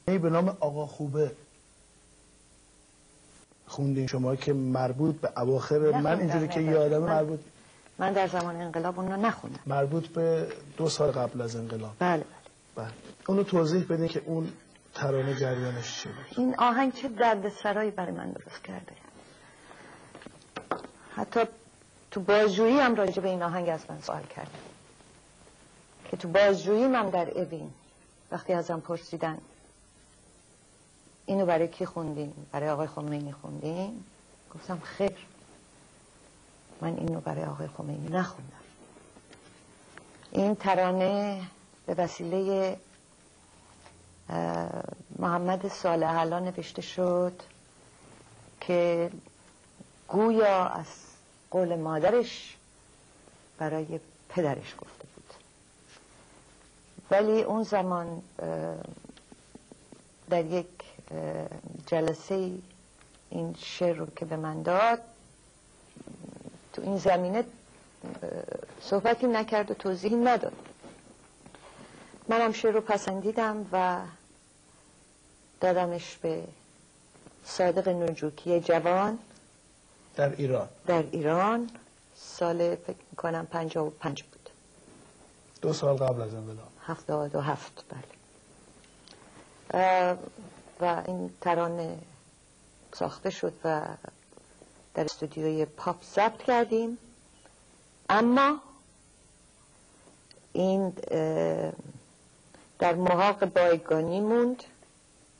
به نام آقا خوبه خوندین شما که مربوط به اواخر من اینجوری که یادم مربوط من در زمان انقلاب اون رو نخوندم. مربوط به 2 سال قبل از انقلاب. بله. اونو توضیح بدین که اون ترانه جریانش چی بود. این آهنگ چه دردسرایی برای من درست کرده. حتی تو بازجویی هم راجع به این آهنگ از من سوال کردم که تو بازجویی من در اوین وقتی ازم پرسیدن اینو برای کی خوندین؟ برای آقای خمینی خوندین؟ گفتم خیر، من اینو برای آقای خمینی نخوندم. این ترانه به وسیله محمد صالح علا نوشته شد که گویا از قول مادرش برای پدرش گفته بود، ولی اون زمان در یک جلسه این شعر رو که به من داد تو این زمینه صحبتی نکرد و توضیحی نداد. منم شعر رو پسندیدم و دادمش به صادق نجوکی جوان در ایران سال فکر میکنم 55 بود. 2 سال قبل از انقلاب. 77 بله. و این ترانه ساخته شد و در استودیوی پاپ ضبط کردیم، اما این در محاق بایگانی موند،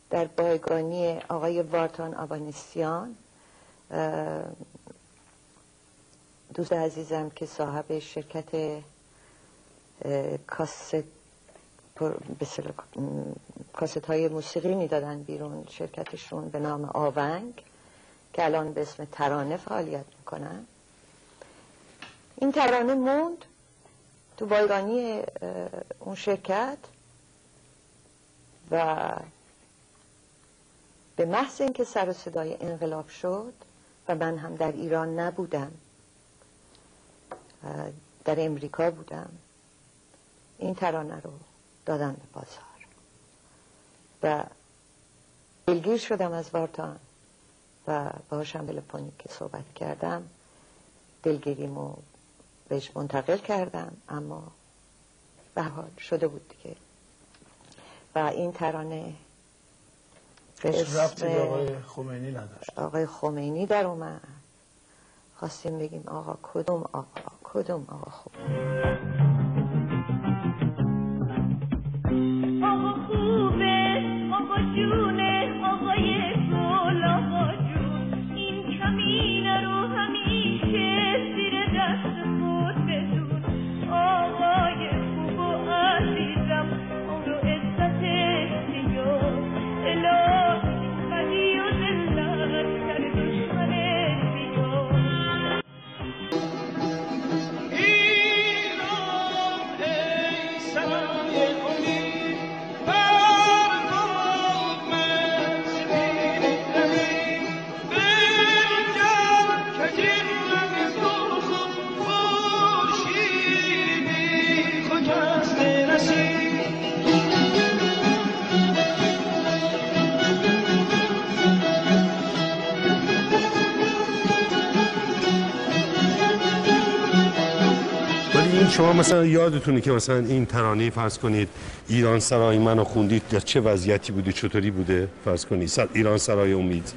در بایگانی آقای وارتان آوانسیان، دوست عزیزم که صاحب شرکت کاست های موسیقی میدادن بیرون، شرکتشون به نام آونگ که الان به اسم ترانه فعالیت میکنن. این ترانه موند تو بایگانی اون شرکت و به محض اینکه سر و صدای انقلاب شد و من هم در ایران نبودم، در امریکا بودم، این ترانه رو دادن به بازار و دلگیر شدم از وارتان و باهاشم تلفنی که صحبت کردم دلگیریمو بهش منتقل کردم، اما به هر حال شده بود دیگه. و این ترانه هیچ ربطی به آقای خمینی نداشت. آقای خمینی در اومد، خواستیم بگیم آقا کدوم آقا خمینی. آقا خوبه، آقا جونه، آقای گل، آقا جون، این کمینه رو همیشه زیر دست خود بدون. آقای خوب و عزیزم، اون رو عزتش بیار، الهی بدی و ذلت در دشمنش بیار. شما مثلا یادتونه که مثلا این ترانه فرض کنید ایران سرای منو خوندید در چه وضعیتی بوده، چطوری بوده فرض کنید ایران سرای امید؟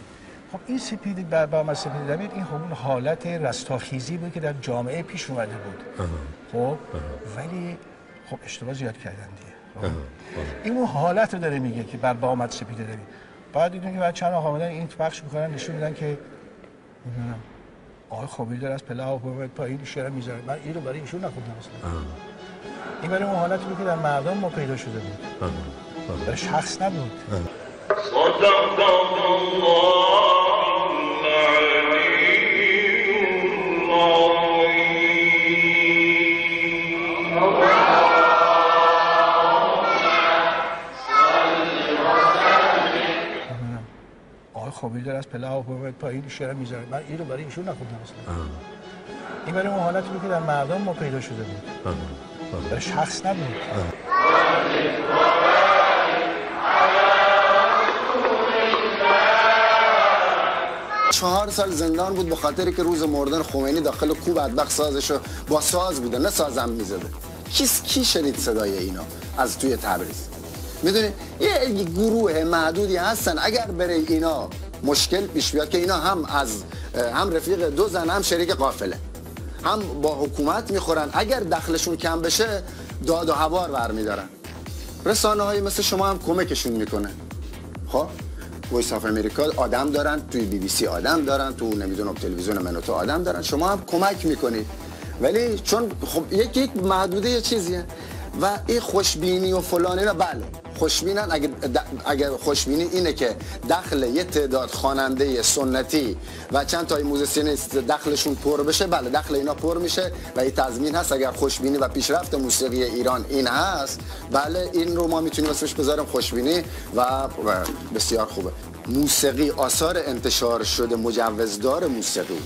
خب این سپید با سپید دبیر این همون حالت رستاخیزی بود که در جامعه پیش اومده بود. خب ولی خب اشتباه زیاد کردن دیگه. این اون حالت رو داره میگه که بر با آمد سپید دبیر. بعد دیدیم که بعد چند آقا اومدن این بخش می‌کنن نشون میدن که آقای خمینی داره از پله آورد پایین شعر میذاره. من این رو برای ایشون نخوندم اصلا. این برای اون حالتی بود که در مردم ما پیدا شده بود. برای شخص نبود. خمینی داره از پله آورد پایین شعر میذاره. من این رو برای ایشون نخوندم اصلا. این برای اون حالتی بود که در مردم ما پیدا شده بود. برای شخص نبود. 4 سال زندان بود به خاطر که روز مردن خمینی داخل کوه بدبخت سازشو با ساز بوده، نه سازم میزده. کی شنید صدای اینا از توی تبریز؟ میدونی یه گروه معدودی هستن، اگر بره اینا مشکل پیش بیاد که اینا هم رفیق دو زن، هم شریک قافله، هم با حکومت میخورن، اگر دخلشون کم بشه داد و هوار برمیدارن. رسانه های مثل شما هم کمکشون میکنه. خب وایس آف امریکا آدم دارن، توی بی بی سی آدم دارن، تو نمیدونم تلویزیون منوتو آدم دارن، شما هم کمک میکنید. ولی چون خب یک محدوده یه چیزیه و این خوشبینی و فلان اینا، بله خوشبینن. اگر خوشبینی اینه که دخل یه تعداد خواننده سنتی و چند تا موزیسینیست دخلشون پر بشه، بله دخل اینا پر میشه و این تضمین هست. اگر خوشبینی و پیشرفت موسیقی ایران این هست، بله این رو ما میتونیم اسمش بذاریم خوشبینی و بسیار خوبه. موسیقی، آثار انتشار شده مجوزدار موسیقی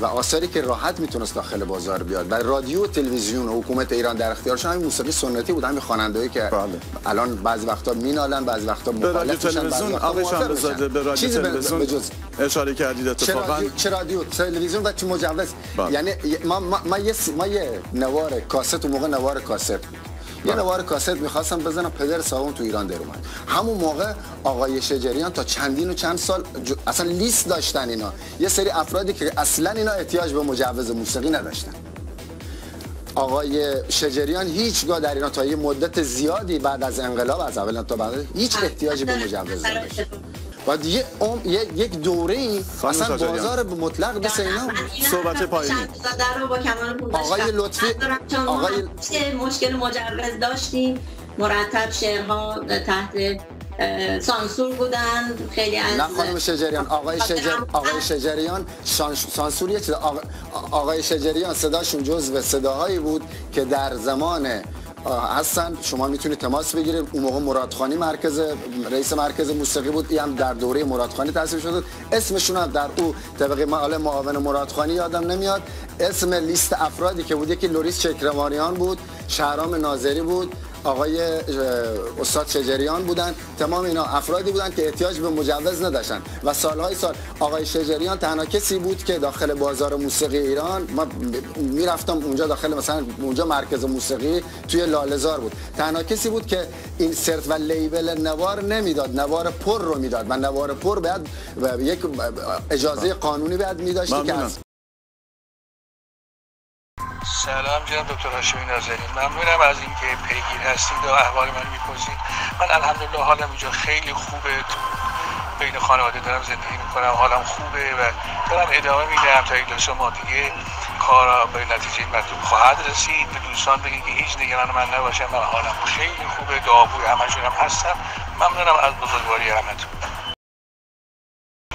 و آثاری که راحت میتونست داخل بازار بیاد و رادیو و تلویزیون و حکومت ایران در اختیارشون همین موسیقی سنتی بود، همین خواننده‌ای که الان بعضی وقتا مینالن، بعضی وقتا مخالف میشن، بعضی وقتا موافق میشن. به رادیو تلویزیون اشاره کردید اتفاقا. چه رادیو تلویزیون و چه مجوز. یعنی ما یه نوار کاست، و موقع نوار کاست یه نوار کاست میخواستم بزنم، پدر صاحبم تو ایران در اومد. همون موقع آقای شجریان تا چندین و چند سال اصلا لیست داشتن اینا، یه سری افرادی که اصلا اینا احتیاج به مجوز موسیقی نداشتن. آقای شجریان هیچگاه در ایران تا یه مدت زیادی بعد از انقلاب، از اول تا بعد، هیچ احتیاجی به مجوز نداشت. بعد یک دوره‌ای اصلا بازار مطلق بس اینا. صحبت پایینی آقای لطفی، آقای مشکل مجوز داشتیم، مرتب شعرها تحت سانسور بودن. خیلی از نه خانم شجریان، آقای شجریان سانسور یه چیز. آقای شجریان صداشون جزو صداهایی بود که در زمان هستن، شما میتونید تماس بگیرید. اون موقع مرادخانی رئیس مرکز موسیقی بود، این هم در دوره مرادخانی تأسیس شده. اسمشون هم در او طبقه معاون مرادخانی یادم نمیاد، اسم لیست افرادی که بود یکی لوریس چکروانیان بود، شهرام ناظری بود، آقای استاد شجریان بودن. تمام اینا افرادی بودن که احتیاج به مجوز نداشتن و سالهای سال آقای شجریان تنها کسی بود که داخل بازار موسیقی ایران، ما میرفتم اونجا داخل مثلا اونجا مرکز موسیقی توی لاله‌زار بود، تنها کسی بود که این سرت و لیبل نوار نمیداد، نوار پر رو میداد و نوار پر بعد یک اجازه قانونی بعد میداشتی که از سلام جناب دکتر هاشمی نازنین، ممنونم از اینکه پیگیر هستید و احوال من میپرسید. من الحمدلله حالم اینجا خیلی خوبه، بین خانواده دارم زندگی میکنم، حالم خوبه و دارم ادامه میدم تا 1-2 ماه دیگه کارا به نتیجه مطلوب خواهد رسید. به دوستان بگید که هیچ نگران من نباشن، من حالم خیلی خوبه، دعاگوی همشونم هستم. ممنونم از بزرگواری همتون.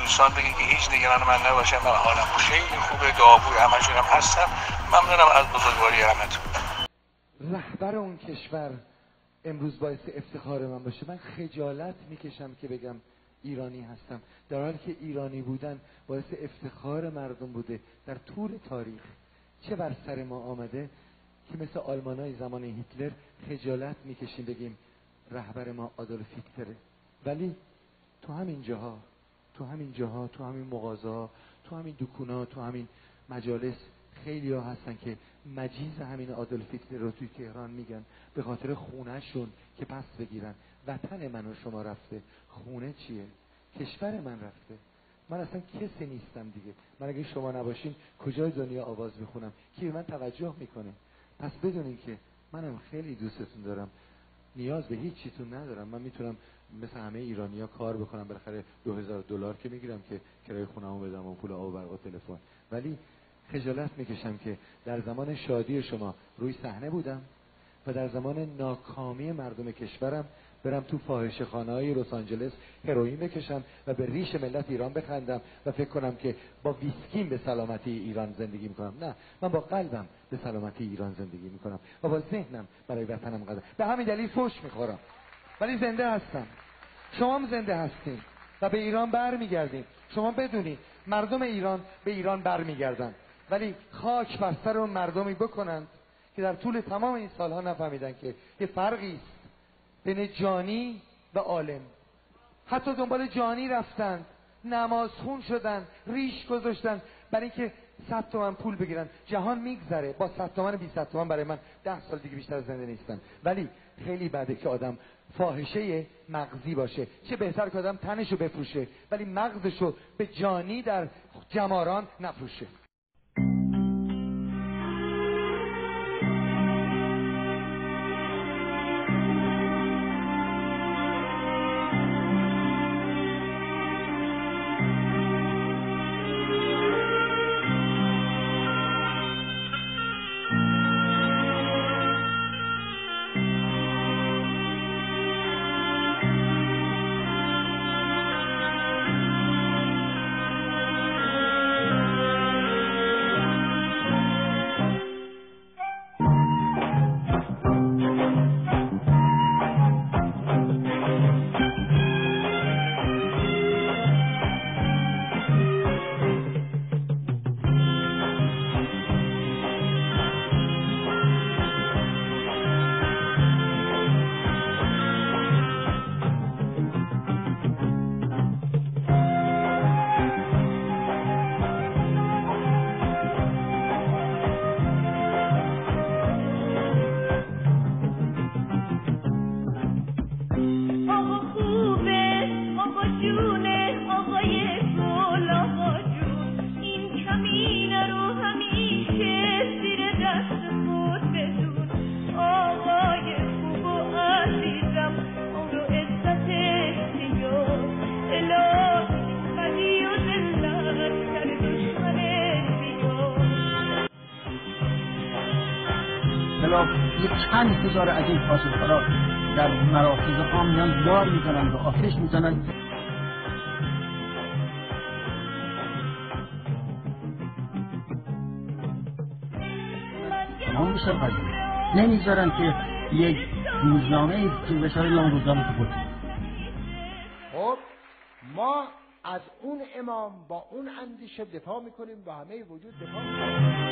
دوستان بگید که هیچ نگران من نباشن، من حالم خیلی خوبه، دعاگوی همشونم هستم. ممنونم از بزرگواری همتون. رهبر اون کشور امروز باعث افتخار من باشه. من خجالت میکشم که بگم ایرانی هستم، در حالی که ایرانی بودن باعث افتخار مردم بوده در طول تاریخ. چه بر سر ما آمده که مثل آلمانای زمان هیتلر خجالت میکشیم بگیم رهبر ما آدولف هیتلره. ولی تو همین جاها، تو همین مغازه‌ها، تو همین دکونا، تو همین مجالس خیلی ها هستن که مجیز همین آدولف هیتلر رو توی تهران میگن به خاطر خونهشون که پس بگیرن. وطن من و شما رفته، خونه چیه؟ کشور من رفته. من اصلا کسی نیستم دیگه. من اگه شما نباشین کجای دنیا آواز میخونم؟ کی به من توجه میکنه؟ پس بدونین که منم خیلی دوستتون دارم، نیاز به هیچ چیتون ندارم. من میتونم مثل همه ایرانی‌ها کار بکنم، بالاخره $2000 که میگیرم که کرایه خونه‌مو بدم و پول آب و برق و تلفن. ولی خجالت میکشم که در زمان شادی شما روی صحنه بودم و در زمان ناکامی مردم کشورم برم تو فاحشه‌خانه‌های لس آنجلس هروئین بکشم و به ریش ملت ایران بخندم و فکر کنم که با ویسکیم به سلامتی ایران زندگی میکنم. نه، من با قلبم به سلامتی ایران زندگی میکنم و با ذهنم برای وطنم قدم. به همین دلیل فوش میخورم ولی زنده هستم. شما هم زنده هستین و به ایران برمیگردین. شما بدونید مردم ایران به ایران برمیگردن، ولی خاک بر سر اون مردمی بکنند که در طول تمام این سالها نفهمیدن که یه فرقی است بین جانی و عالم. حتی دنبال جانی رفتند، نمازخون شدن، ریش گذاشتن برای اینکه 100 تومن پول بگیرن. جهان میگذره، با 100 تومن 200 تومن برای من 10 سال دیگه بیشتر زنده نیستم. ولی خیلی بده که آدم فاحشه مغزی باشه. چه بهتر که آدم تنشو بفروشه ولی مغزشو به جانی در جماران نفروشه. چند هزار از این فاسدکارا در مراکز ها میان دار میکنن و آتش میزنن. تمام میشه قضیه. نمیذارن که یک روزنامه که بشاره یا روزنامه خود. خب ما از اون امام با اون اندیشه دفاع میکنیم، با همه وجود دفاع میکنیم.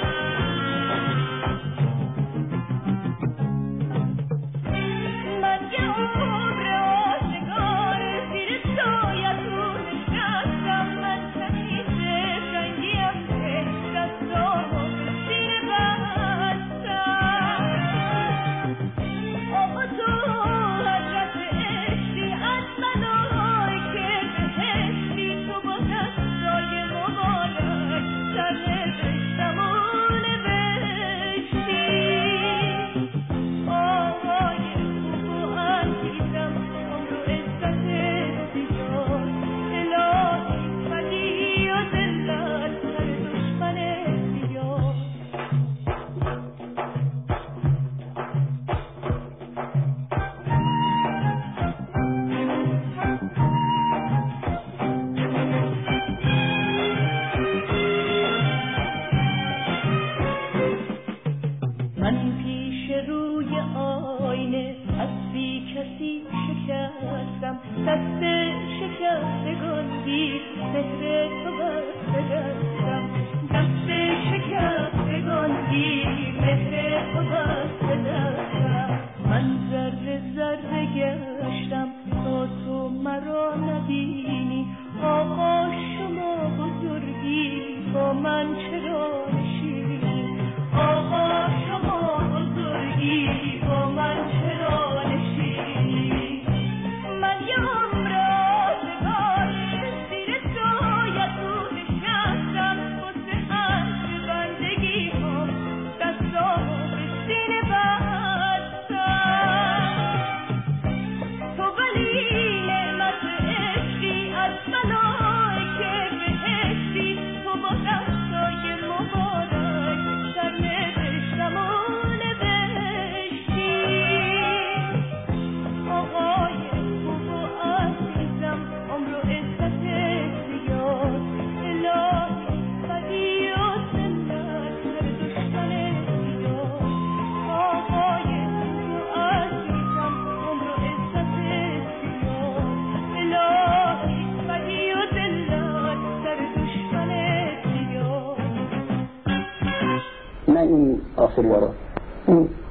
این آخریارا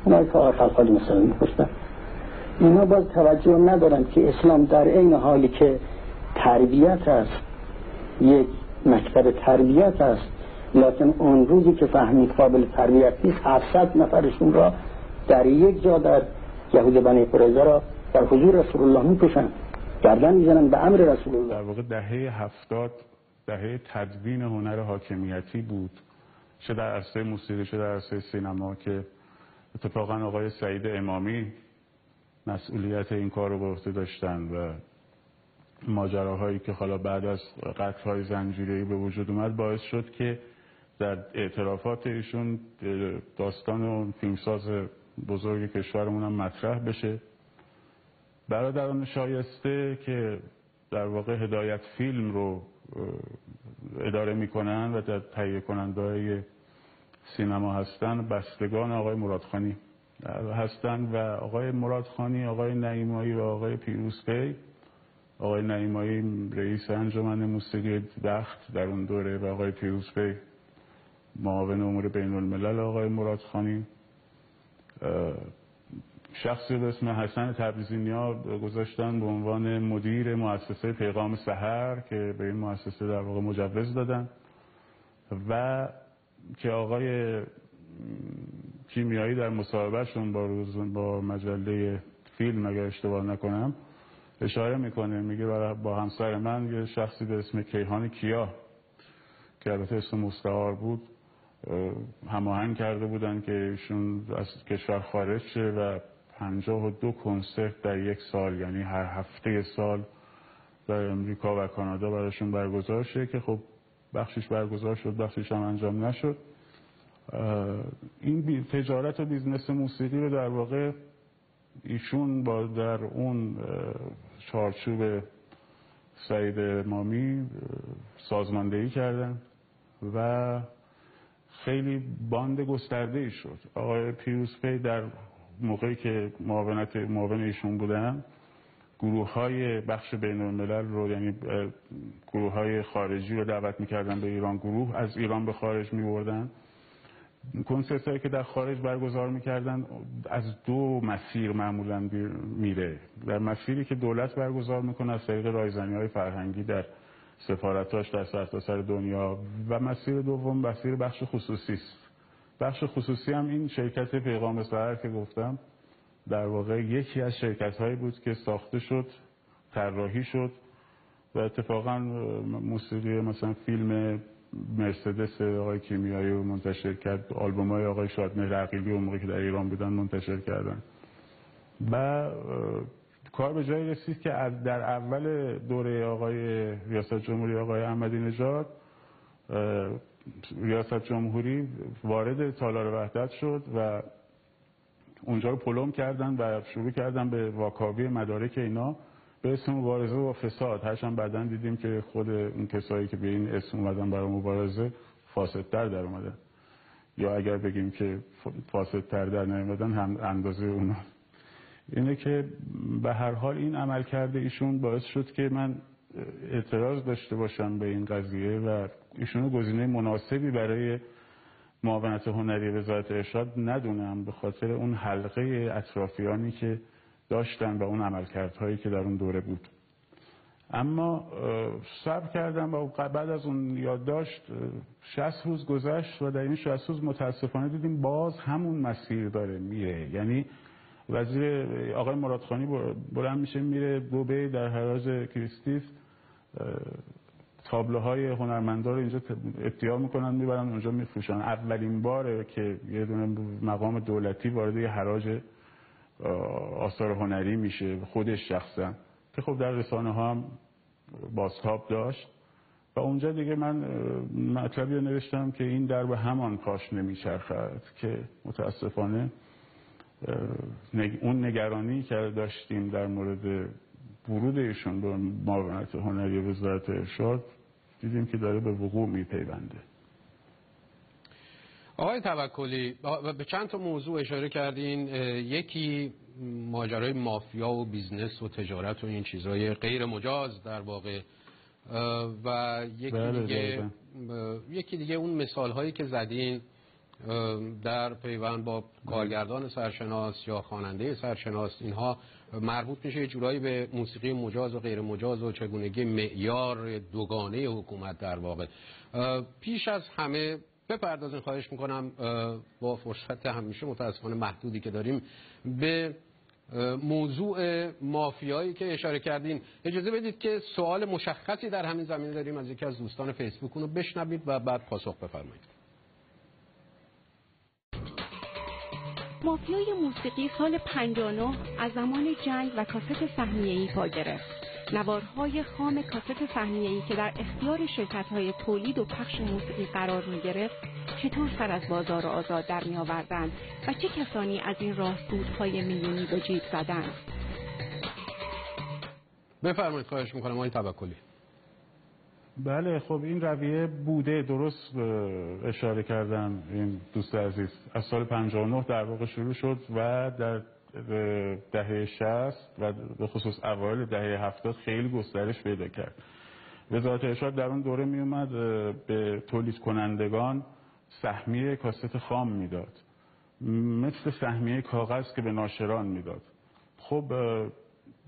اونایی که خلقالی مثلا می‌کشتن اینا باز توجه ندارن که اسلام در این حالی که تربیت است یک مکتب تربیت است، لکن اون روزی که فهمید قابل تربیت نیست 700 نفرشون را در یک جا در یهود بنی قریظه را در حضور رسول الله میکشن، گردن میزنن به امر رسول الله. در واقع دهه 70 دهه تدوین هنر حاکمیتی بود، چه در عرصه موسیقی چه در عرصه سینما، که اتفاقا آقای سعید امامی مسئولیت این کار رو به عهده داشتن و ماجراهایی که حالا بعد از قتل‌های زنجیره‌ای به وجود اومد باعث شد که در اعترافات ایشون داستان اون فیلمساز بزرگ کشورمون هم مطرح بشه. برادران شایسته که در واقع هدایت فیلم رو اداره میکنن و در تهیه کننده‌های سینما هستن، بستگان آقای مرادخانی هستن و آقای مرادخانی، آقای نعیمایی و آقای پیروزپی. آقای نعیمایی رئیس انجمن موسیقی بخت در اون دوره و آقای پیروزپی معاون امور بین الملل آقای مرادخانی. شخصی به اسم حسن تبریزی‌نیا گذاشتن به عنوان مدیر مؤسسه پیغام سحر که به این مؤسسه در واقع مجوز دادن و که آقای کیمیایی در مصاحبهشون با مجله فیلم اگر اشتباه نکنم اشاره میکنه، میگه با همسر من یه شخصی به اسم کیهان کیا که البته اسم مستعار بود هماهنگ کرده بودن که ایشون از کشور خارج شه و 52 کنسرت در یک سال، یعنی هر هفته سال در امریکا و کانادا براشون برگزار شه که خب بخشش برگزار شد بخشش هم انجام نشد. این تجارت و بیزنس موسیقی رو در واقع ایشون با در اون چارچوب سعید امامی سازماندهی کردن و خیلی باند گسترده ای شد. آقای پیروزپی در موقعی که معاون ایشون بودن گروه های بخش بین الملل رو، یعنی گروه های خارجی رو دعوت میکردن به ایران، گروه از ایران به خارج میبردن. کنسرت هایی که در خارج برگزار میکردن از دو مسیر معمولا میره. در مسیری که دولت برگزار میکنه از طریق رایزنی های فرهنگی در سفارتاش در سرتاسر دنیا و مسیر دوم مسیر بخش خصوصی است. بخش خصوصی هم این شرکت پیغام سحر که گفتم در واقع یکی از شرکت هایی بود که ساخته شد، طراحی شد و اتفاقا موسیقی مثلا فیلم مرسدس آقای کیمیایی رو منتشر کرد، آلبوم های آقای شادمهر عقیلی اون موقعی که در ایران بودن منتشر کردن و کار به جایی رسید که در اول دوره آقای ریاست جمهوری آقای احمدی نژاد ریاست جمهوری وارد تالار وحدت شد و اونجا رو پلم کردن و شروع کردن به واکاوی مدارک اینا به اسم مبارزه با فساد. هرچند بعداً دیدیم که خود اون کسایی که به این اسم اومدن برای مبارزه فاسدتر در اومدن، یا اگر بگیم که فاسدتر در نیومدن هم اندازه اونا. اینه که به هر حال این عمل کرده ایشون باعث شد که من اعتراض داشته باشم به این قضیه و ایشونو گزینه مناسبی برای معاونت هنری وزارت ارشاد ندونم به خاطر اون حلقه اطرافیانی که داشتن و اون عملکردهایی که در اون دوره بود. اما صبر کردم و بعد از اون یادداشت 60 روز گذشت و در این 60 روز متاسفانه دیدیم باز همون مسیر داره میره. یعنی وزیر آقای مرادخانی بلند میشه میره دبی در حراج کریستیس تابلوهای هنرمندا رو اینجا افتیار میکنن میبرن اونجا میفروشن. اولین باره که یه دونه مقام دولتی وارد یه حراج آثار هنری میشه خودش شخصا، که خب در رسانه ها هم بازتاب داشت و اونجا دیگه من مطلبی رو نوشتم که این در به همان پاش نمیچرخد که متاسفانه اون نگرانی که داشتیم در مورد ورود ایشون به معاونت هنری وزارت ارشاد دیدیم که داره به وقوع میپیونده. آقای توکلی به چند تا موضوع اشاره کردین، یکی ماجرای مافیا و بیزنس و تجارت و این چیزهای غیر مجاز در واقع و یکی دیگه اون مثال هایی که زدین در پیوند با کارگردان سرشناس یا خواننده سرشناس، اینها مربوط میشه یه جورایی به موسیقی مجاز و غیر مجاز و چگونگی معیار دوگانه حکومت در واقع. پیش از همه بپردازین خواهش میکنم با فرصت همیشه متاسفانه محدودی که داریم به موضوع مافیایی که اشاره کردین. اجازه بدید که سوال مشخصی در همین زمینه داریم از یکی از دوستان فیسبوک، اونو بشنوید و بعد پاسخ بفرمایید. مافیای موسیقی سال 59 از زمان جنگ و کاست سهمیه‌ای پا گرفت. نوارهای خام کاست سهمیه‌ای که در اختیار شرکت‌های تولید و پخش موسیقی قرار می‌گرفت چطور سر از بازار آزاد در می‌آوردند و چه کسانی از این راه سودهای میلیونی به جیب زدند؟ بفرمایید خواهش می‌کنم آقای توکلی. بله خب این رویه بوده، درست اشاره کردن این دوست عزیز. از سال 59 در واقع شروع شد و در دهه 60 و به خصوص اوایل دهه 70 خیلی گسترش پیدا کرد. وزارت ارشاد در اون دوره می اومد به تولید کنندگان سهمیه کاست خام میداد، مثل سهمیه کاغذ که به ناشران میداد. خب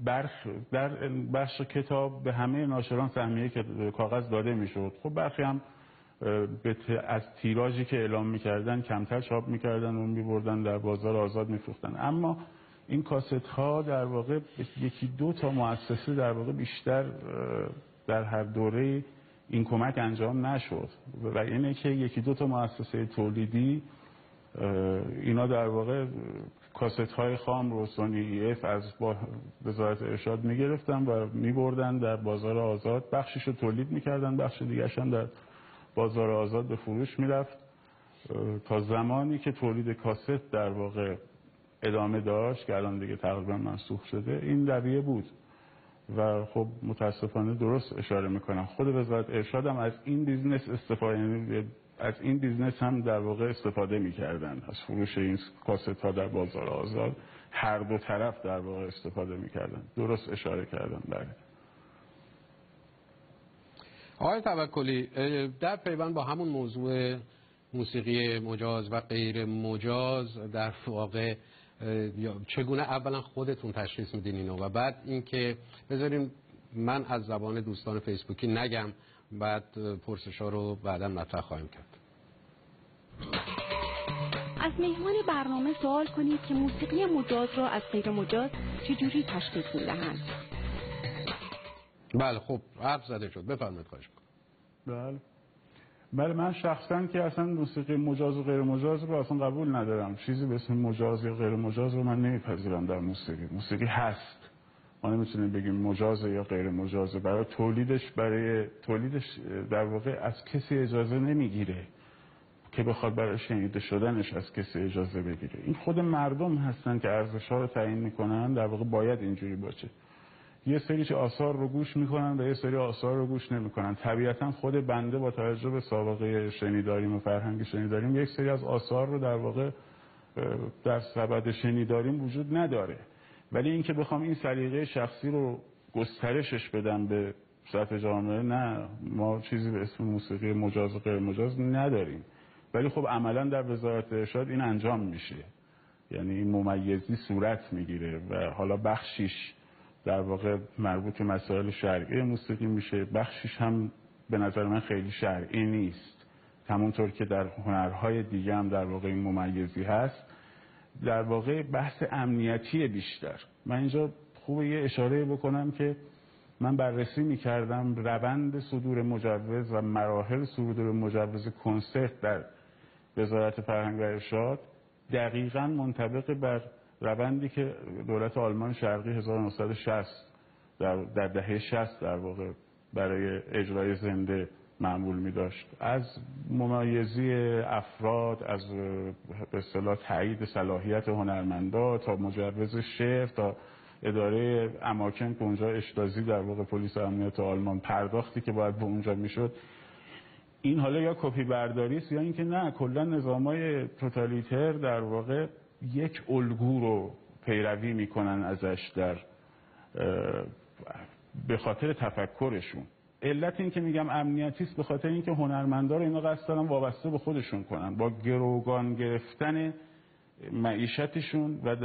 در بخش کتاب به همه ناشران سهمیه کاغذ داده میشد. خب برخی هم از تیراژی که اعلام میکردن کمتر چاپ میکردن و میبردن در بازار آزاد میفروختن. اما این کاست ها در واقع یکی دو تا مؤسسه در واقع بیشتر در هر دوره این کمک انجام نشد و اینه که یکی دو تا مؤسسه تولیدی اینا در واقع کاست های خام رو سونی EF از وزارت ارشاد میگرفتن و میبردن در بازار آزاد، بخشش رو تولید میکردن، بخش دیگرش هم در بازار آزاد به فروش میرفت تا زمانی که تولید کاست در واقع ادامه داشت که الان دیگه تقریبا منسوخ شده. این رویه بود و خب متاسفانه درست اشاره میکنم خود وزارت ارشاد هم از این بیزنس هم در واقع استفاده میکردن، از فروش این کاست ها در بازار آزاد هر دو طرف در واقع استفاده میکردن. درست اشاره کردن. بله آقای توکلی، در پیوند با همون موضوع موسیقی مجاز و غیر مجاز در واقع چگونه اولا خودتون تشخیص میدین اینو و بعد اینکه بذاریم من از زبان دوستان فیسبوکی نگم، بعد پرسش‌ها رو بعدا مطرح خواهیم کرد. از مهمان برنامه سوال کنید که موسیقی مجاز را از غیر مجاز چجوری تشخیص میدهند؟ بله خب حرف زده شد، بفرمایید خواهش می‌کنم. بله من شخصا که اصلا موسیقی مجاز و غیر مجاز رو اصلا قبول ندارم. چیزی به اسم مجاز یا غیر مجاز رو من نمیپذیرم در موسیقی. موسیقی هست، ما نمیتونیم بگیم مجاز یا غیر مجاز. برای تولیدش در واقع از کسی اجازه نمیگیره که بخواد برای شنیده شدنش از کسی اجازه بگیره. این خود مردم هستن که ارزش‌ها رو تعیین میکنن. در واقع باید اینجوری باشه. یه سری آثار رو گوش میکنن و یه سری آثار رو گوش نمیکنن. طبیعتا خود بنده با توجه به سابقه شنیداریم و فرهنگ شنیداریم یک سری از آثار رو در واقع در سبد شنیداریم وجود نداره، ولی اینکه بخوام این سلیقه شخصی رو گسترشش بدم به سطح جامعه، نه، ما چیزی به اسم موسیقی مجاز و غیر مجاز نداریم. ولی خب عملا در وزارت ارشاد این انجام میشه، یعنی این ممیزی صورت میگیره و حالا بخشیش در واقع مربوط به مسائل شرعی موسیقی میشه، بخشش هم به نظر من خیلی شرعی نیست، همونطور که در هنرهای دیگه هم در واقع این ممیزی هست. در واقع بحث امنیتی بیشتر. من اینجا خوبه یه اشاره بکنم که من بررسی میکردم روند صدور مجوز و مراحل صدور مجوز کنسرت در وزارت فرهنگ و ارشاد دقیقاً منطبق بر روندی که دولت آلمان شرقی 1960 در دهه 60 در واقع برای اجرای زنده معمول می داشت. از ممیزی افراد، از به اصطلاح تایید صلاحیت هنرمندا تا مجوز شعر تا اداره اماکن که اونجا اشتازی در واقع پلیس امنیت آلمان پرداختی که باید به اونجا میشد. این حالا یا کپی برداری است یا اینکه نه، کلا نظامای توتالیتر در واقع یک الگو رو پیروی میکنن ازش در به خاطر تفکرشون. علت این که میگم امنیتی است به خاطر اینکه هنرمندا رو اینا قصد دارن وابسته به خودشون کنن، با گروگان گرفتن معیشتشون و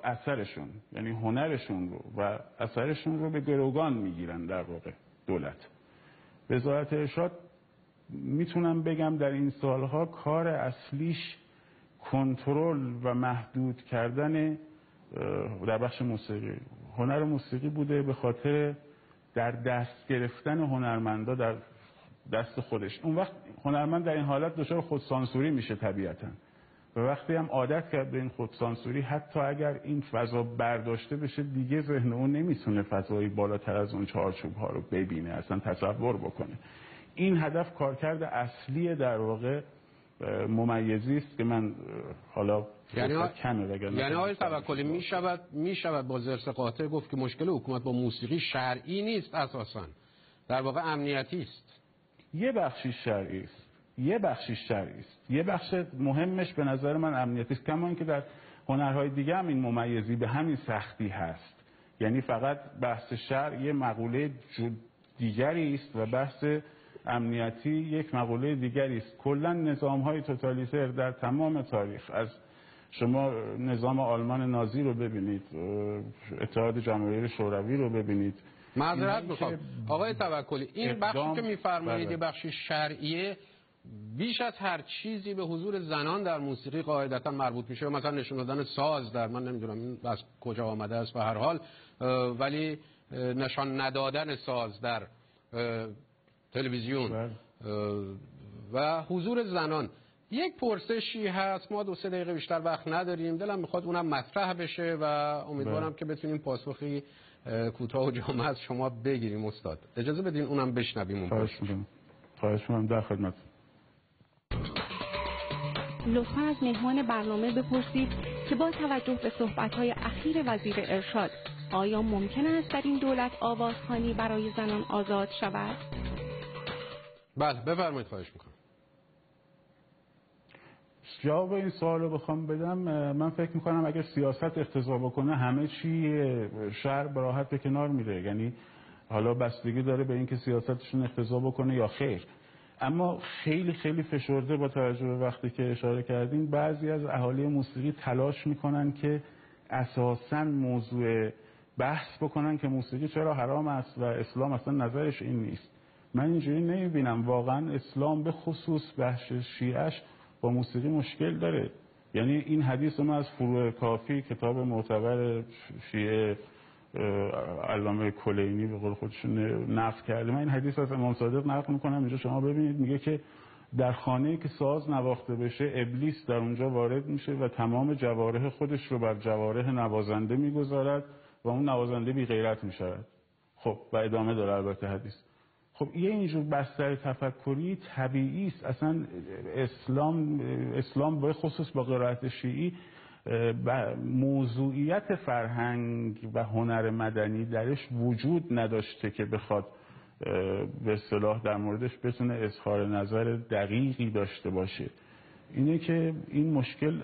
اثرشون، یعنی هنرشون رو و اثرشون رو به گروگان میگیرن در واقع دولت. وزارت ارشاد میتونم بگم در این سالها کار اصلیش کنترل و محدود کردن در بخش موسیقی، هنر موسیقی بوده، به خاطر در دست گرفتن هنرمندا در دست خودش. اون وقت هنرمند در این حالت دچار خودسانسوری میشه طبیعتاً، و وقتی هم عادت کرد به این خودسانسوری، حتی اگر این فضا برداشته بشه دیگه ذهن اون نمیتونه فضایی بالاتر از اون چارچوب ها رو ببینه، اصلا تصور بکنه. این هدف کارکرد اصلی در واقع ممیزی است که من حالا یعنی آقای توکلی میشود با ضرس قاطع گفت که مشکل حکومت با موسیقی شرعی نیست، اساسا در واقع امنیتی است. یه بخشی شرعی است، یه بخش مهمش به نظر من امنیتی است، کما اینکه در هنرهای دیگه هم این ممیزی به همین سختی هست. یعنی فقط بحث شرع یه مقوله دیگری است و بحث امنیتی یک مقوله دیگری است. کلا نظام‌های توتالیتر در تمام تاریخ، از شما نظام آلمان نازی رو ببینید، اتحاد جماهیر شوروی رو ببینید. معذرت میخوام آقای توکلی، این بخشی که میفرمایید یه بخشی شرعیه، بیش از هر چیزی به حضور زنان در موسیقی قاعدتا مربوط میشه. مثلا نشون دادن ساز در، من نمیدونم این از کجا آمده است به هر حال، ولی نشان ندادن ساز در تلویزیون و حضور زنان. یک پرسشی هست، ما 2-3 دقیقه بیشتر وقت نداریم، دلم میخواد اونم مطرح بشه و امیدوارم که بتونیم پاسخی کوتاه و جامع از شما بگیریم. استاد اجازه بدین اونم بشنویم. خواهش می‌کنم، در خدمت. لطفا از مهمان برنامه بپرسید که با توجه به صحبت‌های اخیر وزیر ارشاد آیا ممکن است در این دولت آوازخوانی برای زنان آزاد شود؟ بله بفرمایید، خواهش میکنم. جواب این سوال رو بخوام بدم، من فکر میکنم اگر سیاست اقتضا بکنه همه چی شهر به راحت به کنار میره. یعنی حالا بستگی داره به اینکه سیاستشون اقتضا بکنه یا خیر. اما خیلی خیلی فشرده با توجه به وقتی که اشاره کردیم، بعضی از اهالی موسیقی تلاش میکنن که اساساً موضوع بحث بکنن که موسیقی چرا حرام است و اسلام اصلا نظرش این نیست. من اینجوری نمیبینم. واقعا اسلام به خصوص بخش شیعش با موسیقی مشکل داره. یعنی این حدیث ما از فروع کافی، کتاب معتبر شیعه علامه کلینی به قول خودشون نقل کرده، من این حدیث از امام صادق نقل میکنم اینجا شما ببینید. میگه که در خانه‌ای که ساز نواخته بشه ابلیس در اونجا وارد میشه و تمام جوارح خودش رو بر جوارح نوازنده میگذارد و اون نوازنده بی غیرت میشود. خب و ادامه داره البته حدیث. خب یه اینجور بستر تفکری طبیعی است. اصلا اسلام به خصوص با قرائت شیعی موضوعیت فرهنگ و هنر مدنی درش وجود نداشته که بخواد به اصطلاح در موردش بتونه اظهار نظر دقیقی داشته باشه. اینه که این مشکل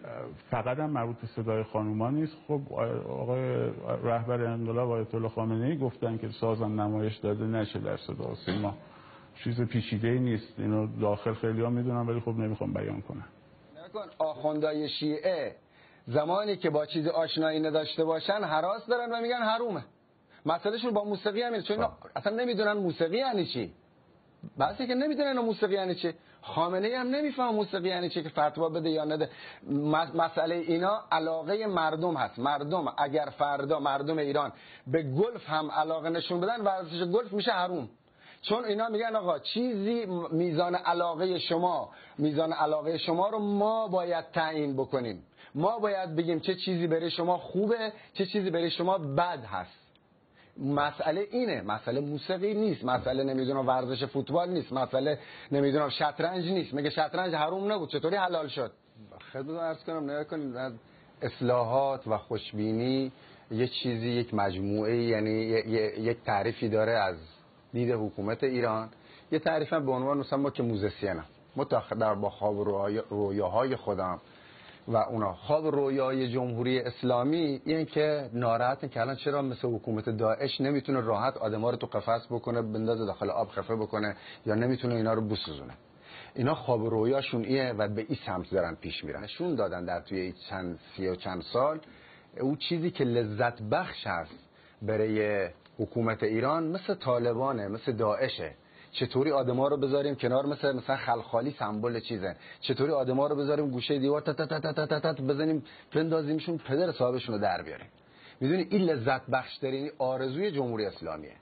فقط هم مربوط به صدای خانومان نیست. خب آقای رهبر انقلاب آیت الله خامنه‌ای گفتن که سازم نمایش داده نشه در صدا و سیما. چیز پیچیده‌ای نیست، اینو داخل خیلی‌ها میدونن ولی خب نمیخوام بیان کنم. آخوندای شیعه زمانی که با چیز آشنایی نداشته باشن هراس دارن و میگن حرومه. مسئلهشون با موسیقی همین، چون اصلا نمیدونن موسیقی یعنی چی. بعضی که نمیدونن موسیقی یعنی چی. خامنه‌ای هم نمیفهم موسیقی یعنی چی که فتوا بده یا نده. مسئله اینا علاقه مردم هست. مردم اگر فردا مردم ایران به گلف هم علاقه نشون بدن، ورزش گلف میشه حروم. چون اینا میگن آقا چیزی میزان علاقه شما رو ما باید تعیین بکنیم. ما باید بگیم چه چیزی برای شما خوبه، چه چیزی برای شما بد هست. مسئله اینه، مسئله موسیقی نیست، مسئله نمیدونم ورزش فوتبال نیست، مسئله نمیدونم شطرنج نیست. مگه شطرنج حروم نبود؟ چطوری حلال شد؟ خدمت عرض کنم نگاه کنید، اصلاحات و خوشبینی یه چیزی، یک مجموعه، یعنی یک تعریفی داره از دید حکومت ایران. یه تعریف هم به عنوان مثلا ما که موزیسینم متأخر با خواب رویاهای خودم و اونا خواب رویای جمهوری اسلامی، این که ناراحتن که الان چرا مثل حکومت داعش نمیتونه راحت آدما رو تو قفس بکنه، بندازه داخل آب خفه بکنه، یا نمیتونه اینا رو بسوزونه. اینا خواب و رویاشون ایه و به این سمت دارن پیش میرن. نشون دادن در توی چند سال اون چیزی که لذت بخش هست برای حکومت ایران مثل طالبانه، مثل داعشه. چطوری آدما رو بذاریم کنار، مثلا خلخالی سمبل چیزه، چطوری آدما رو بذاریم گوشه دیوار تا تا تا تا تا تا بزنیم بندازیمشون پدر صاحبشون رو در بیاریم. میدونی این لذت بخش ترین آرزوی جمهوری اسلامیه.